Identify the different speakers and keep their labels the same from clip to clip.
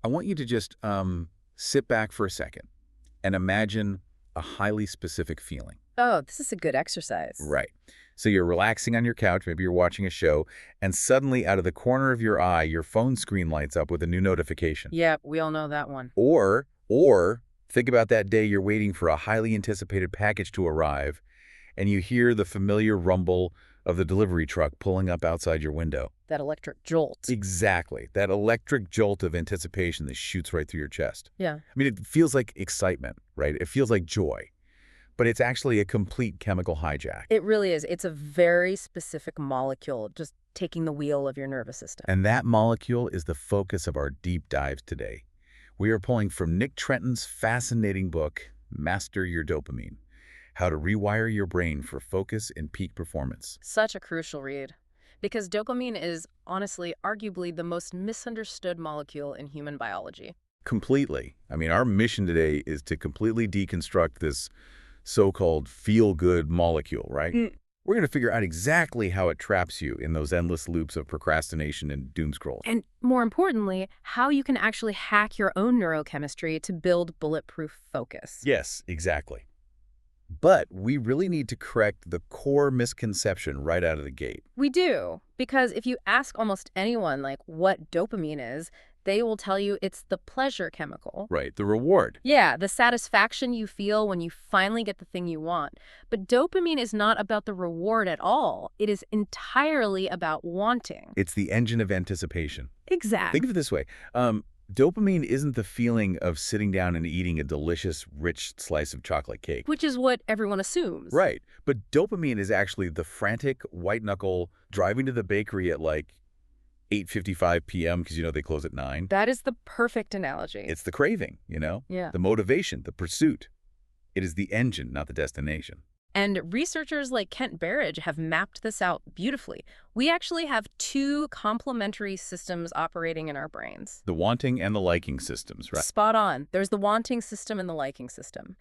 Speaker 1: I want you to just sit back for a second and imagine a highly specific feeling.
Speaker 2: Oh, this is a good exercise.
Speaker 1: Right. So you're relaxing on your couch, maybe you're watching a show, and suddenly out of the corner of your eye, your phone screen lights up with a new notification.
Speaker 2: Yeah, we all know that one.
Speaker 1: Or think about that day you're waiting for a highly anticipated package to arrive, and you hear the familiar rumble of the delivery truck pulling up outside your window.
Speaker 2: That electric jolt.
Speaker 1: Exactly. That electric jolt of anticipation that shoots right through your chest.
Speaker 2: Yeah.
Speaker 1: I mean, it feels like excitement, right? It feels like joy. But it's actually a complete chemical hijack.
Speaker 2: It really is. It's a very specific molecule just taking the wheel of your nervous system.
Speaker 1: And that molecule is the focus of our deep dives today. We are pulling from Nick Trenton's fascinating book, Master Your Dopamine: How to Rewire Your Brain for Focus and Peak Performance.
Speaker 2: Such a crucial read. Because dopamine is, honestly, arguably the most misunderstood molecule in human biology.
Speaker 1: Completely. I mean, our mission today is to completely deconstruct this so-called feel-good molecule, right? We're going to figure out exactly how it traps you in those endless loops of procrastination and doom scrolls.
Speaker 2: And more importantly, how you can actually hack your own neurochemistry to build bulletproof focus.
Speaker 1: Yes, exactly. But we really need to correct the core misconception right out of the gate.
Speaker 2: We do, because if you ask almost anyone, like, what dopamine is, they will tell you it's the pleasure chemical.
Speaker 1: Right, the reward.
Speaker 2: Yeah, the satisfaction you feel when you finally get the thing you want. But dopamine is not about the reward at all. It is entirely about wanting.
Speaker 1: It's the engine of anticipation.
Speaker 2: Exactly.
Speaker 1: Think of it this way. Dopamine isn't the feeling of sitting down and eating a delicious, rich slice of chocolate cake.
Speaker 2: Which is what everyone assumes.
Speaker 1: Right. But dopamine is actually the frantic, white-knuckle driving to the bakery at like 8:55 p.m. because, they close at 9.
Speaker 2: That is the perfect analogy.
Speaker 1: It's the craving,
Speaker 2: Yeah.
Speaker 1: the motivation, the pursuit. It is the engine, not the destination.
Speaker 2: And researchers like Kent Berridge have mapped this out beautifully. We actually have two complementary systems operating in our brains.
Speaker 1: The wanting and the liking systems, right?
Speaker 2: Spot on. There's the wanting system and the liking system.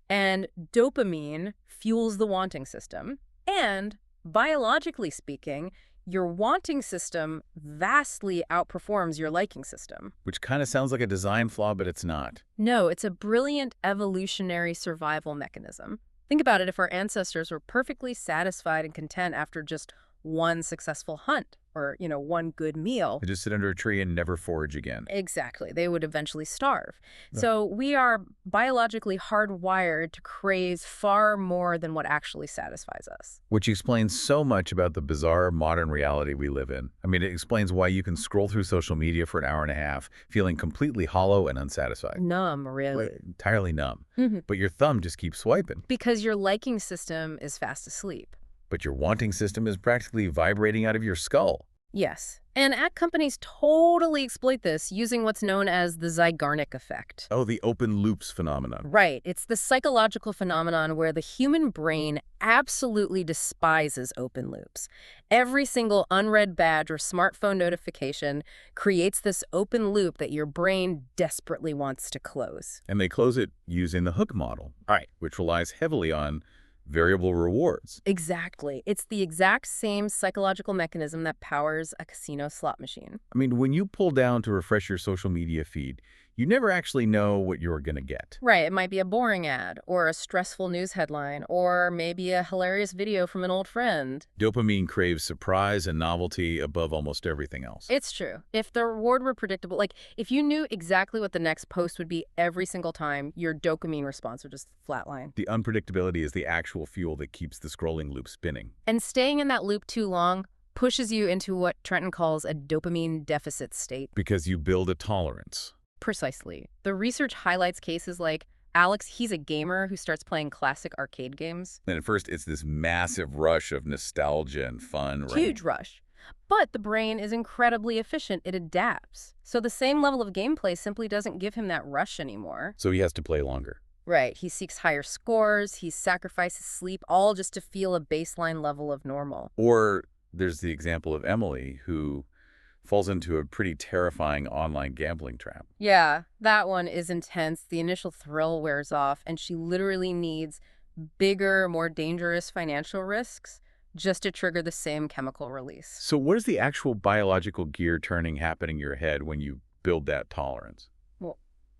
Speaker 2: And dopamine fuels the wanting system. And biologically speaking, your wanting system vastly outperforms your liking system.
Speaker 1: Which kind of sounds like a design flaw, but it's not.
Speaker 2: No, it's a brilliant evolutionary survival mechanism. Think about it. If our ancestors were perfectly satisfied and content after just one successful hunt or, one good meal.
Speaker 1: They just sit under a tree and never forage again.
Speaker 2: Exactly. They would eventually starve.
Speaker 1: Right.
Speaker 2: So we are biologically hardwired to crave far more than what actually satisfies us.
Speaker 1: Which explains so much about the bizarre modern reality we live in. I mean, it explains why you can scroll through social media for an hour and a half feeling completely hollow and unsatisfied.
Speaker 2: Numb, really.
Speaker 1: Entirely numb.
Speaker 2: Mm-hmm.
Speaker 1: But your thumb just keeps swiping.
Speaker 2: Because your liking system is fast asleep.
Speaker 1: But your wanting system is practically vibrating out of your skull.
Speaker 2: Yes. And ad companies totally exploit this using what's known as the Zeigarnik effect.
Speaker 1: Oh, the open loops phenomenon.
Speaker 2: Right. It's the psychological phenomenon where the human brain absolutely despises open loops. Every single unread badge or smartphone notification creates this open loop that your brain desperately wants to close.
Speaker 1: And they close it using the hook model.
Speaker 2: Right.
Speaker 1: Which relies heavily on variable rewards.
Speaker 2: Exactly. It's the exact same psychological mechanism that powers a casino slot machine.
Speaker 1: I mean, when you pull down to refresh your social media feed, you never actually know what you're going to get.
Speaker 2: Right. It might be a boring ad or a stressful news headline or maybe a hilarious video from an old friend.
Speaker 1: Dopamine craves surprise and novelty above almost everything else.
Speaker 2: It's true. If the reward were predictable, like if you knew exactly what the next post would be every single time, your dopamine response would just flatline.
Speaker 1: The unpredictability is the actual fuel that keeps the scrolling loop spinning.
Speaker 2: And staying in that loop too long pushes you into what Trenton calls a dopamine deficit state.
Speaker 1: Because you build a tolerance.
Speaker 2: Precisely. The research highlights cases like Alex. He's a gamer who starts playing classic arcade games.
Speaker 1: And at first, it's this massive rush of nostalgia and fun, right?
Speaker 2: Huge rush. But the brain is incredibly efficient. It adapts. So the same level of gameplay simply doesn't give him that rush anymore.
Speaker 1: So he has to play longer.
Speaker 2: Right. He seeks higher scores. He sacrifices sleep, all just to feel a baseline level of normal.
Speaker 1: Or there's the example of Emily, who falls into a pretty terrifying online gambling trap.
Speaker 2: Yeah, that one is intense. The initial thrill wears off, and she literally needs bigger, more dangerous financial risks just to trigger the same chemical release.
Speaker 1: So what is the actual biological gear turning happening in your head when you build that tolerance?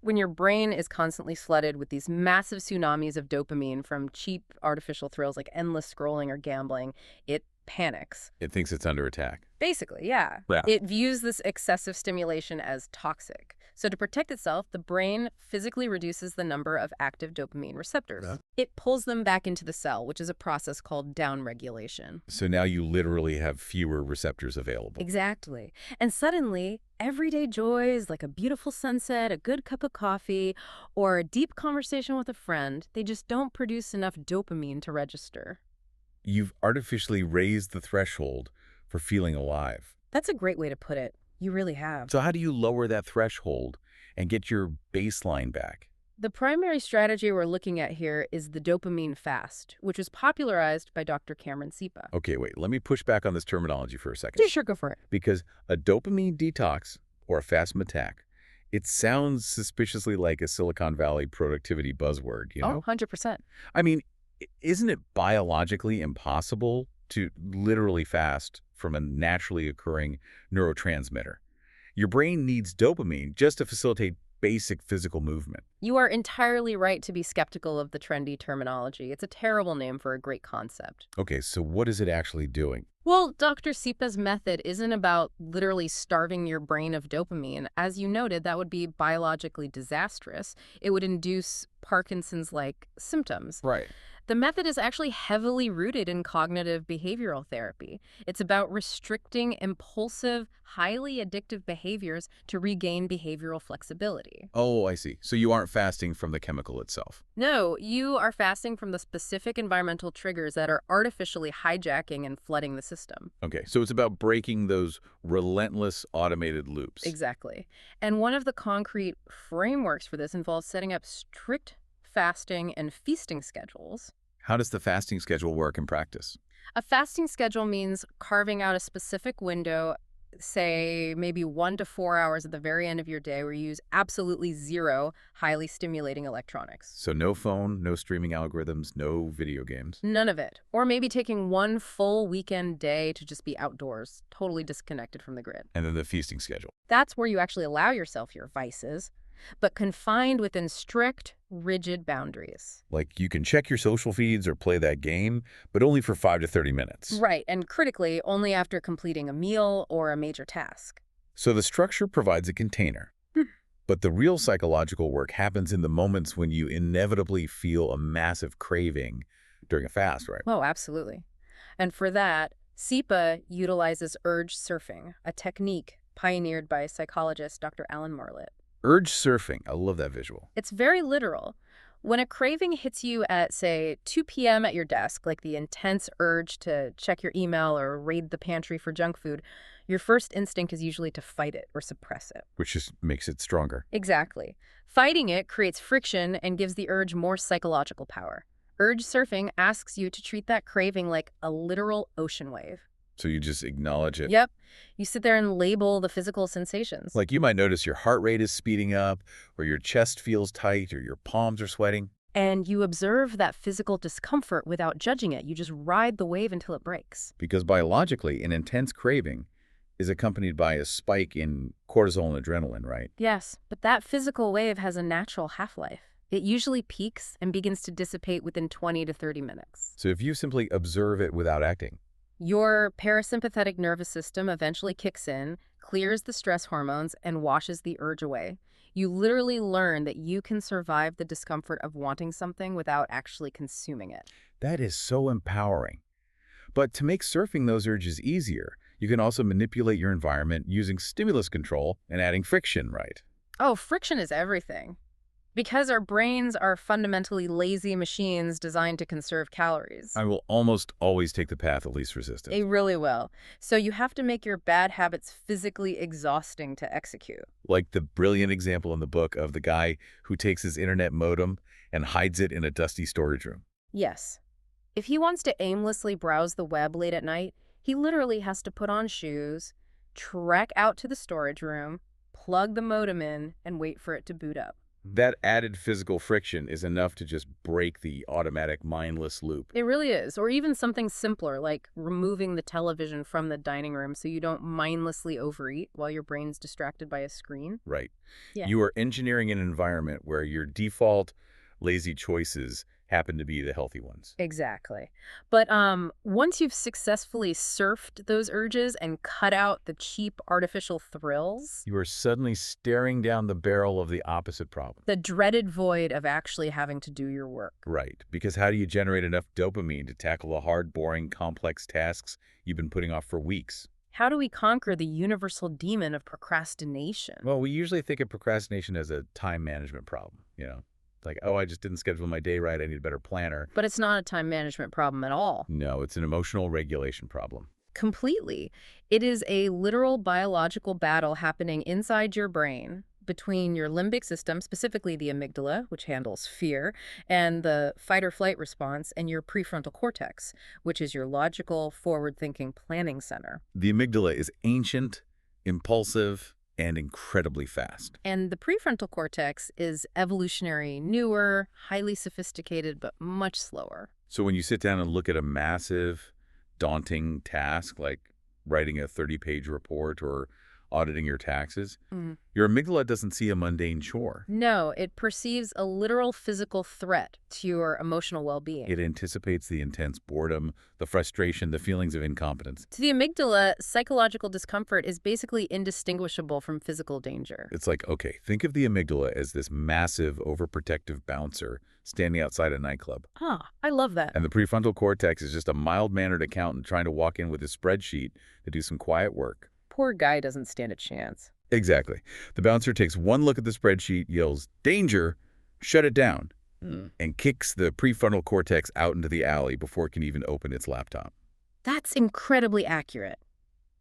Speaker 2: When your brain is constantly flooded with these massive tsunamis of dopamine from cheap artificial thrills like endless scrolling or gambling, it panics.
Speaker 1: It thinks it's under attack.
Speaker 2: Basically, yeah.
Speaker 1: Yeah.
Speaker 2: It views this excessive stimulation as toxic. So to protect itself, the brain physically reduces the number of active dopamine receptors.
Speaker 1: Yeah.
Speaker 2: It pulls them back into the cell, which is a process called downregulation.
Speaker 1: So now you literally have fewer receptors available.
Speaker 2: Exactly. And suddenly, everyday joys like a beautiful sunset, a good cup of coffee, or a deep conversation with a friend, they just don't produce enough dopamine to register.
Speaker 1: You've artificially raised the threshold for feeling alive.
Speaker 2: That's a great way to put it. You really have.
Speaker 1: So how do you lower that threshold and get your baseline back?
Speaker 2: The primary strategy we're looking at here is the dopamine fast, which was popularized by Dr. Cameron Sipa.
Speaker 1: Okay, wait, let me push back on this terminology for a second.
Speaker 2: Yeah, sure, go for it.
Speaker 1: Because a dopamine detox or a fast attack, it sounds suspiciously like a Silicon Valley productivity buzzword, you know?
Speaker 2: 100%.
Speaker 1: I mean, isn't it biologically impossible to literally fast from a naturally occurring neurotransmitter? Your brain needs dopamine just to facilitate basic physical movement.
Speaker 2: You are entirely right to be skeptical of the trendy terminology. It's a terrible name for a great concept.
Speaker 1: Okay, so what is it actually doing?
Speaker 2: Well, Dr. Sipa's method isn't about literally starving your brain of dopamine. As you noted, that would be biologically disastrous. It would induce Parkinson's-like symptoms.
Speaker 1: Right.
Speaker 2: The method is actually heavily rooted in cognitive behavioral therapy. It's about restricting impulsive, highly addictive behaviors to regain behavioral flexibility.
Speaker 1: Oh, I see. So you aren't fasting from the chemical itself.
Speaker 2: No, you are fasting from the specific environmental triggers that are artificially hijacking and flooding the system.
Speaker 1: Okay, so it's about breaking those relentless automated loops.
Speaker 2: Exactly. And one of the concrete frameworks for this involves setting up strict fasting and feasting schedules.
Speaker 1: How does the fasting schedule work in practice?
Speaker 2: A fasting schedule means carving out a specific window, say maybe 1 to 4 hours at the very end of your day, where you use absolutely zero highly stimulating electronics.
Speaker 1: So no phone, no streaming algorithms, no video games.
Speaker 2: None of it. Or maybe taking one full weekend day to just be outdoors, totally disconnected from the grid.
Speaker 1: And then the feasting schedule.
Speaker 2: That's where you actually allow yourself your vices, but confined within strict, rigid boundaries.
Speaker 1: Like you can check your social feeds or play that game, but only for 5 to 30 minutes.
Speaker 2: Right, and critically, only after completing a meal or a major task.
Speaker 1: So the structure provides a container. But the real psychological work happens in the moments when you inevitably feel a massive craving during a fast, right?
Speaker 2: Oh, absolutely. And for that, SIPA utilizes urge surfing, a technique pioneered by psychologist Dr. Alan Marlett.
Speaker 1: Urge surfing. I love that visual.
Speaker 2: It's very literal. When a craving hits you at, say, 2 p.m. at your desk, like the intense urge to check your email or raid the pantry for junk food, your first instinct is usually to fight it or suppress it.
Speaker 1: Which just makes it stronger.
Speaker 2: Exactly. Fighting it creates friction and gives the urge more psychological power. Urge surfing asks you to treat that craving like a literal ocean wave.
Speaker 1: So you just acknowledge it.
Speaker 2: Yep. You sit there and label the physical sensations.
Speaker 1: Like you might notice your heart rate is speeding up, or your chest feels tight, or your palms are sweating.
Speaker 2: And you observe that physical discomfort without judging it. You just ride the wave until it breaks.
Speaker 1: Because biologically, an intense craving is accompanied by a spike in cortisol and adrenaline, right?
Speaker 2: Yes, but that physical wave has a natural half-life. It usually peaks and begins to dissipate within 20 to 30 minutes.
Speaker 1: So if you simply observe it without acting,
Speaker 2: your parasympathetic nervous system eventually kicks in, clears the stress hormones, and washes the urge away. You literally learn that you can survive the discomfort of wanting something without actually consuming it.
Speaker 1: that is so empowering. But to make surfing those urges easier, you can also manipulate your environment using stimulus control and adding friction, right?
Speaker 2: Oh, friction is everything. Because our brains are fundamentally lazy machines designed to conserve calories.
Speaker 1: I will almost always take the path of least resistance.
Speaker 2: They really will. So you have to make your bad habits physically exhausting to execute.
Speaker 1: Like the brilliant example in the book of the guy who takes his internet modem and hides it in a dusty storage room.
Speaker 2: Yes. If he wants to aimlessly browse the web late at night, he literally has to put on shoes, trek out to the storage room, plug the modem in, and wait for it to boot up.
Speaker 1: That added physical friction is enough to just break the automatic mindless loop.
Speaker 2: It really is. Or even something simpler, like removing the television from the dining room so you don't mindlessly overeat while your brain's distracted by a screen.
Speaker 1: Right.
Speaker 2: Yeah.
Speaker 1: You are engineering an environment where your default lazy choices happen to be the healthy ones.
Speaker 2: Exactly. But once you've successfully surfed those urges and cut out the cheap artificial thrills,
Speaker 1: You are suddenly staring down the barrel of the opposite problem.
Speaker 2: the dreaded void of actually having to do your work.
Speaker 1: Right. Because how do you generate enough dopamine to tackle the hard, boring, complex tasks you've been putting off for weeks?
Speaker 2: How do we conquer the universal demon of procrastination?
Speaker 1: Well, we usually think of procrastination as a time management problem, Like, oh, I just didn't schedule my day right. I need a better planner.
Speaker 2: But it's not a time management problem at all.
Speaker 1: No, it's an emotional regulation problem.
Speaker 2: Completely. It is a literal biological battle happening inside your brain between your limbic system, specifically the amygdala, which handles fear, and the fight or flight response, and your prefrontal cortex, which is your logical, forward-thinking planning center.
Speaker 1: The amygdala is ancient, impulsive, and incredibly fast.
Speaker 2: And the prefrontal cortex is evolutionary, newer, highly sophisticated, but much slower.
Speaker 1: So when you sit down and look at a massive, daunting task like writing a 30-page report or auditing your taxes, your amygdala doesn't see a mundane chore.
Speaker 2: No, it perceives a literal physical threat to your emotional well-being.
Speaker 1: It anticipates the intense boredom, the frustration, the feelings of incompetence.
Speaker 2: To the amygdala, psychological discomfort is basically indistinguishable from physical danger.
Speaker 1: It's like, okay, think of the amygdala as this massive, overprotective bouncer standing outside a nightclub.
Speaker 2: I love that.
Speaker 1: And the prefrontal cortex is just a mild-mannered accountant trying to walk in with a spreadsheet to do some quiet work.
Speaker 2: Poor guy doesn't stand a chance.
Speaker 1: Exactly. The bouncer takes one look at the spreadsheet, yells, "Danger! Shut it down," and kicks the prefrontal cortex out into the alley before it can even open its laptop.
Speaker 2: That's incredibly accurate.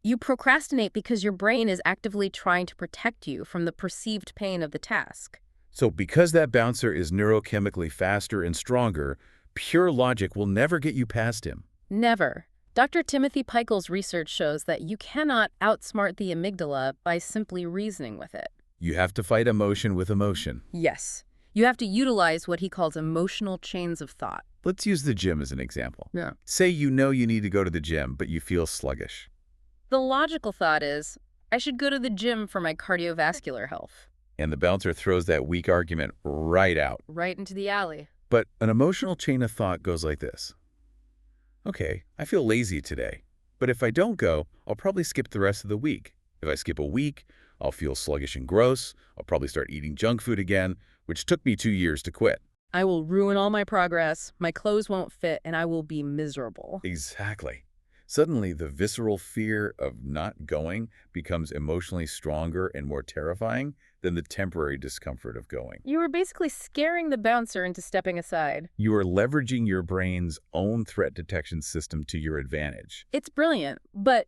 Speaker 2: You procrastinate because your brain is actively trying to protect you from the perceived pain of the task.
Speaker 1: So because that bouncer is neurochemically faster and stronger, pure logic will never get you past him.
Speaker 2: Never. Dr. Timothy Pichel's research shows that you cannot outsmart the amygdala by simply reasoning with it.
Speaker 1: You have to fight emotion with emotion.
Speaker 2: Yes. You have to utilize what he calls emotional chains of thought.
Speaker 1: Let's use the gym as an example.
Speaker 2: Yeah.
Speaker 1: Say you know you need to go to the gym, but you feel sluggish.
Speaker 2: The logical thought is, I should go to the gym for my cardiovascular health.
Speaker 1: And the bouncer throws that weak argument right out.
Speaker 2: Right into the alley.
Speaker 1: But an emotional chain of thought goes like this. Okay, I feel lazy today, but if I don't go, I'll probably skip the rest of the week. If I skip a week, I'll feel sluggish and gross. I'll probably start eating junk food again, which took me 2 years to quit.
Speaker 2: I will ruin all my progress, my clothes won't fit, and I will be miserable.
Speaker 1: Exactly. Suddenly, the visceral fear of not going becomes emotionally stronger and more terrifying than the temporary discomfort of going.
Speaker 2: You were basically scaring the bouncer into stepping aside.
Speaker 1: You are leveraging your brain's own threat detection system to your advantage.
Speaker 2: It's brilliant, but,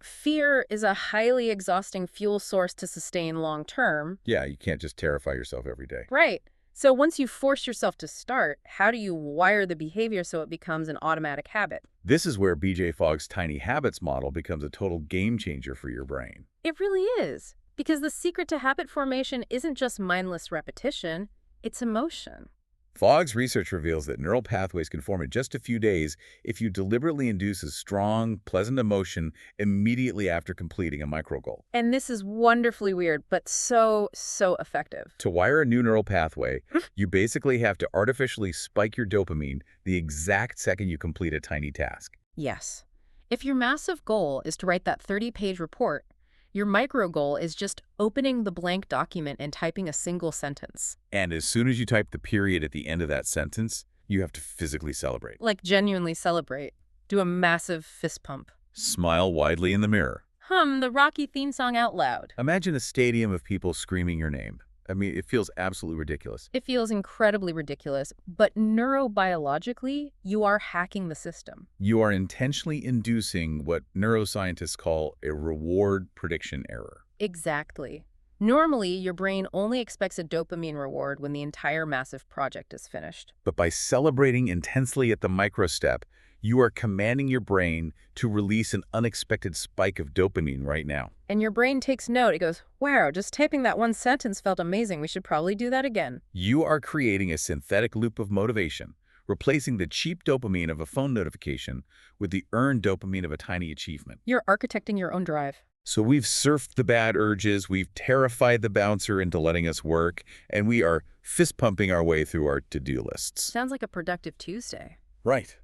Speaker 2: fear is a highly exhausting fuel source to sustain long term.
Speaker 1: Yeah, you can't just terrify yourself every day.
Speaker 2: Right. So once you force yourself to start, how do you wire the behavior so it becomes an automatic habit?
Speaker 1: This is where BJ Fogg's tiny habits model becomes a total game changer for your brain.
Speaker 2: It really is. Because the secret to habit formation isn't just mindless repetition, it's emotion.
Speaker 1: Fogg's research reveals that neural pathways can form in just a few days if you deliberately induce a strong, pleasant emotion immediately after completing a micro goal.
Speaker 2: And this is wonderfully weird, but so effective.
Speaker 1: To wire a new neural pathway, you basically have to artificially spike your dopamine the exact second you complete a tiny task.
Speaker 2: Yes. If your massive goal is to write that 30-page report, your micro goal is just opening the blank document and typing a single sentence.
Speaker 1: And as soon as you type the period at the end of that sentence, you have to physically celebrate.
Speaker 2: Like genuinely celebrate. Do a massive fist pump.
Speaker 1: Smile widely in the mirror.
Speaker 2: Hum the Rocky theme song out loud.
Speaker 1: Imagine a stadium of people screaming your name. I mean, it feels absolutely ridiculous.
Speaker 2: It feels incredibly ridiculous, but neurobiologically, you are hacking the system.
Speaker 1: You are intentionally inducing what neuroscientists call a reward prediction error.
Speaker 2: Exactly. Normally, your brain only expects a dopamine reward when the entire massive project is finished.
Speaker 1: But by celebrating intensely at the micro step, You are commanding your brain to release an unexpected spike of dopamine right now.
Speaker 2: And your brain takes note. It goes, wow, just typing that one sentence felt amazing. We should probably do that again.
Speaker 1: You are creating a synthetic loop of motivation, replacing the cheap dopamine of a phone notification with the earned dopamine of a tiny achievement.
Speaker 2: You're architecting your own drive.
Speaker 1: So we've surfed the bad urges, we've terrified the bouncer into letting us work, and we are fist-pumping our way through our to-do lists.
Speaker 2: Sounds like a productive Tuesday.
Speaker 1: Right.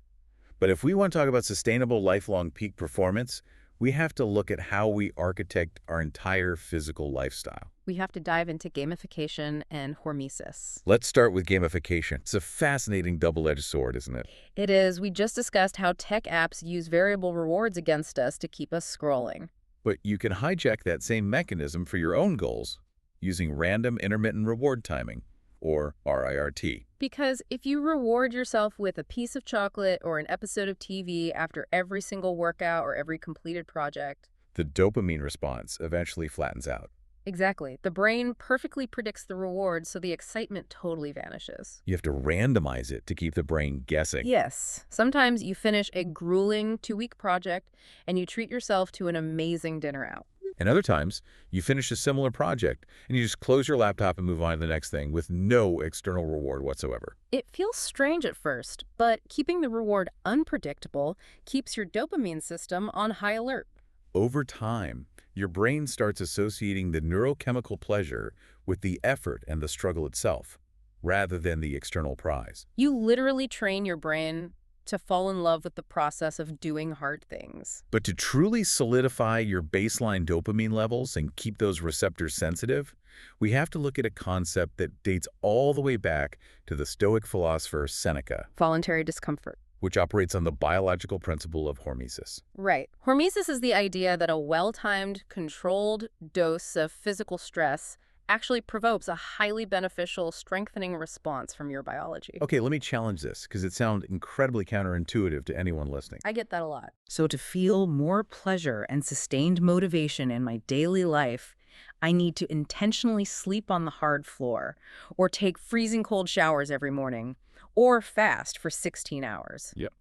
Speaker 1: But if we want to talk about sustainable lifelong peak performance, we have to look at how we architect our entire physical lifestyle.
Speaker 2: We have to dive into gamification and hormesis.
Speaker 1: Let's start with gamification. It's a fascinating double-edged sword, isn't it?
Speaker 2: It is. We just discussed how tech apps use variable rewards against us to keep us scrolling.
Speaker 1: But you can hijack that same mechanism for your own goals using random intermittent reward timing, or RIRT.
Speaker 2: Because if you reward yourself with a piece of chocolate or an episode of TV after every single workout or every completed project,
Speaker 1: The dopamine response eventually flattens out.
Speaker 2: exactly, the brain perfectly predicts the reward, so the excitement totally vanishes.
Speaker 1: You have to randomize it to keep the brain guessing.
Speaker 2: Yes, sometimes you finish a grueling 2-week project and you treat yourself to an amazing dinner out.
Speaker 1: And other times, you finish a similar project and you just close your laptop and move on to the next thing with no external reward whatsoever.
Speaker 2: It feels strange at first, but keeping the reward unpredictable keeps your dopamine system on high alert.
Speaker 1: Over time, your brain starts associating the neurochemical pleasure with the effort and the struggle itself, rather than the external prize.
Speaker 2: You literally train your brain to fall in love with the process of doing hard things.
Speaker 1: But to truly solidify your baseline dopamine levels and keep those receptors sensitive, we have to look at a concept that dates all the way back to the Stoic philosopher Seneca,
Speaker 2: Voluntary discomfort.
Speaker 1: which operates on the biological principle of hormesis.
Speaker 2: Right. Hormesis is the idea that a well-timed, controlled dose of physical stress actually provokes a highly beneficial, strengthening response from your biology.
Speaker 1: Okay, let me challenge this, because it sounds incredibly counterintuitive to anyone listening.
Speaker 2: I get that a lot.
Speaker 3: So to feel more pleasure and sustained motivation in my daily life, I need to intentionally sleep on the hard floor, or take freezing cold showers every morning, or fast for 16 hours.
Speaker 1: Yep.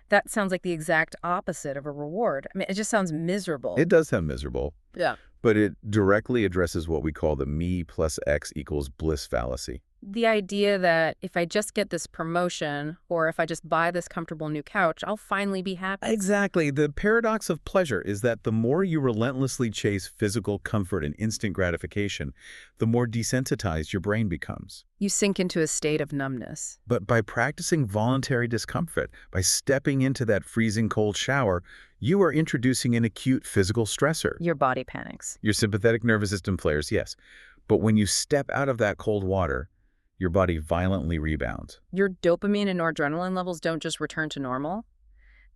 Speaker 2: That sounds like the exact opposite of a reward. I mean, it just sounds miserable.
Speaker 1: It does sound miserable,
Speaker 2: Yeah.
Speaker 1: but it directly addresses what we call the me plus X equals bliss fallacy.
Speaker 2: The idea that if I just get this promotion or if I just buy this comfortable new couch, I'll finally be happy.
Speaker 1: Exactly. The paradox of pleasure is that the more you relentlessly chase physical comfort and instant gratification, the more desensitized your brain becomes.
Speaker 2: You sink into a state of numbness.
Speaker 1: But by practicing voluntary discomfort, by stepping into that freezing cold shower, you are introducing an acute physical stressor.
Speaker 2: Your body panics.
Speaker 1: Your sympathetic nervous system flares, yes. But when you step out of that cold water, your body violently rebounds.
Speaker 2: Your dopamine and noradrenaline levels don't just return to normal.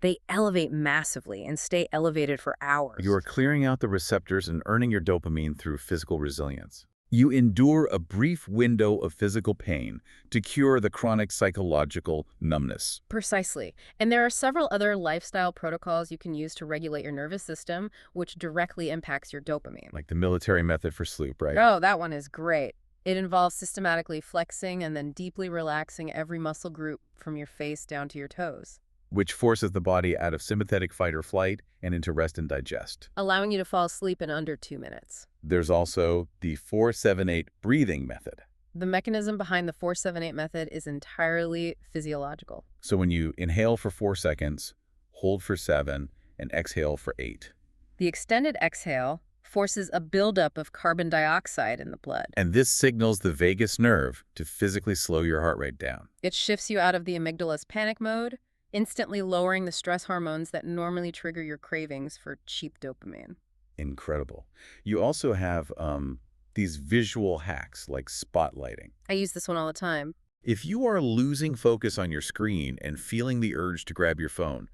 Speaker 2: They elevate massively and stay elevated for hours.
Speaker 1: You are clearing out the receptors and earning your dopamine through physical resilience. You endure a brief window of physical pain to cure the chronic psychological numbness.
Speaker 2: Precisely. And there are several other lifestyle protocols you can use to regulate your nervous system, which directly impacts your dopamine.
Speaker 1: Like the military method for sleep, right?
Speaker 2: Oh, that one is great. It involves systematically flexing and then deeply relaxing every muscle group from your face down to your toes,
Speaker 1: Which forces the body out of sympathetic fight or flight and into rest and digest.
Speaker 2: allowing you to fall asleep in under 2 minutes.
Speaker 1: There's also the 4-7-8 breathing method.
Speaker 2: The mechanism behind the 4-7-8 method is entirely physiological.
Speaker 1: So when you inhale for 4 seconds, hold for 7, and exhale for 8.
Speaker 2: The extended exhale forces a buildup of carbon dioxide in the blood.
Speaker 1: And this signals the vagus nerve to physically slow your heart rate down.
Speaker 2: It shifts you out of the amygdala's panic mode, instantly lowering the stress hormones that normally trigger your cravings for cheap dopamine.
Speaker 1: Incredible. You also have these visual hacks like spotlighting.
Speaker 2: I use this one all the time.
Speaker 1: If you are losing focus on your screen and feeling the urge to grab your phone,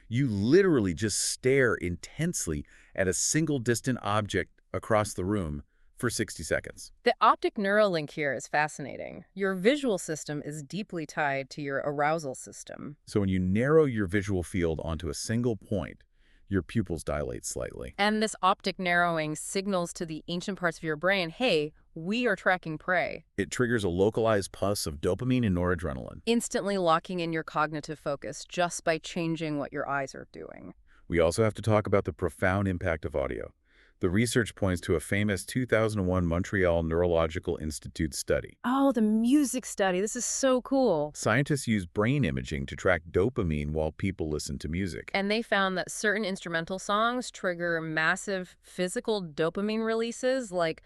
Speaker 1: you literally just stare intensely at a single distant object across the room for 60 seconds.
Speaker 2: The optic neural link here is fascinating. Your visual system is deeply tied to your arousal system.
Speaker 1: So when you narrow your visual field onto a single point, your pupils dilate slightly.
Speaker 2: And this optic narrowing signals to the ancient parts of your brain, hey, we are tracking prey,
Speaker 1: It triggers a localized pulse of dopamine and noradrenaline.
Speaker 2: instantly locking in your cognitive focus just by changing what your eyes are doing.
Speaker 1: We also have to talk about the profound impact of audio. The research points to a famous 2001 Montreal Neurological Institute study.
Speaker 2: Oh, the music study. This is so cool.
Speaker 1: Scientists use brain imaging to track dopamine while people listen to music.
Speaker 2: And they found that certain instrumental songs trigger massive physical dopamine releases, like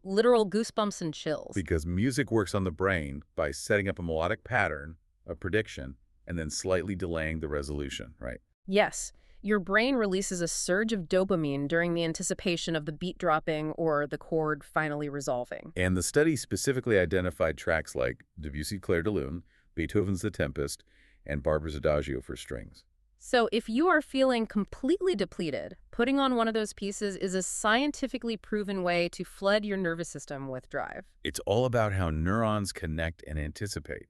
Speaker 2: literal goosebumps and chills.
Speaker 1: Because music works on the brain by setting up a melodic pattern, a prediction, and then slightly delaying the resolution, right?
Speaker 2: Yes, your brain releases a surge of dopamine during the anticipation of the beat dropping or the chord finally resolving.
Speaker 1: And the study specifically identified tracks like Debussy's Clair de Lune, Beethoven's The Tempest, and Barber's Adagio for strings.
Speaker 2: So if you are feeling completely depleted, putting on one of those pieces is a scientifically proven way to flood your nervous system with drive.
Speaker 1: It's all about how neurons connect and anticipate,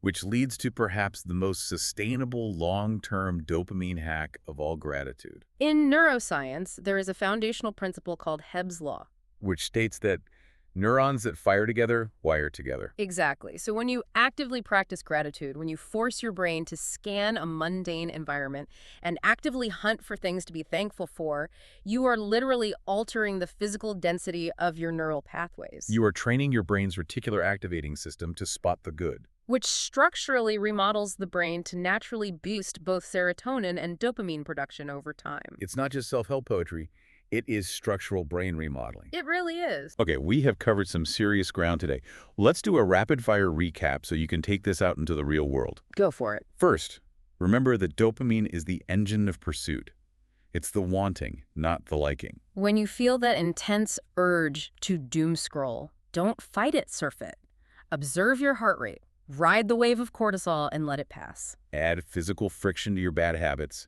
Speaker 1: which leads to perhaps the most sustainable long-term dopamine hack of all, gratitude,
Speaker 2: In neuroscience, there is a foundational principle called Hebb's law.
Speaker 1: which states that neurons that fire together wire together.
Speaker 2: Exactly. So when you actively practice gratitude, when you force your brain to scan a mundane environment and actively hunt for things to be thankful for, you are literally altering the physical density of your neural pathways,
Speaker 1: You are training your brain's reticular activating system to spot the good.
Speaker 2: which structurally remodels the brain to naturally boost both serotonin and dopamine production over time.
Speaker 1: It's not just self-help poetry, it is structural brain remodeling.
Speaker 2: It really is.
Speaker 1: Okay, we have covered some serious ground today. Let's do a rapid-fire recap so you can take this out into the real world.
Speaker 2: Go for it.
Speaker 1: First, remember that dopamine is the engine of pursuit. It's the wanting, not the liking.
Speaker 2: When you feel that intense urge to doom scroll, don't fight it, surf it. Observe your heart rate. Ride the wave of cortisol and let it pass.
Speaker 1: Add physical friction to your bad habits.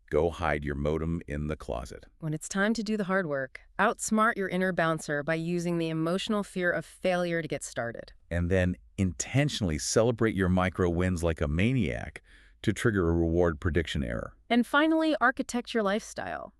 Speaker 1: Go hide your modem in the closet.
Speaker 2: When it's time to do the hard work, outsmart your inner bouncer by using the emotional fear of failure to get started.
Speaker 1: And then intentionally celebrate your micro wins like a maniac to trigger a reward prediction error.
Speaker 2: And finally, architect your lifestyle.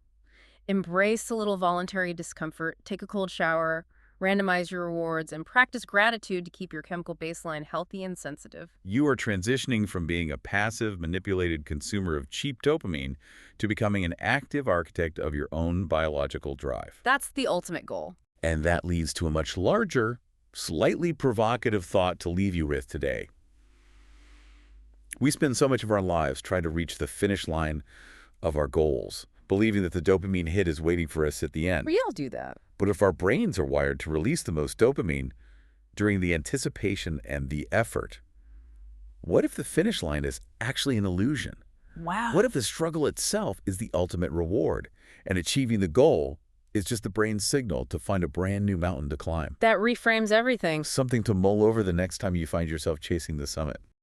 Speaker 2: Embrace a little voluntary discomfort, take a cold shower, randomize your rewards, and practice gratitude to keep your chemical baseline healthy and sensitive.
Speaker 1: You are transitioning from being a passive, manipulated consumer of cheap dopamine to becoming an active architect of your own biological drive.
Speaker 2: That's the ultimate goal.
Speaker 1: And that leads to a much larger, slightly provocative thought to leave you with today. We spend so much of our lives trying to reach the finish line of our goals, believing that the dopamine hit is waiting for us at the end.
Speaker 2: We all do that.
Speaker 1: But if our brains are wired to release the most dopamine during the anticipation and the effort, what if the finish line is actually an illusion?
Speaker 3: Wow.
Speaker 1: What if the struggle itself is the ultimate reward, and achieving the goal is just the brain's signal to find a brand new mountain to climb?
Speaker 2: That reframes everything.
Speaker 1: Something to mull over the next time you find yourself chasing the summit.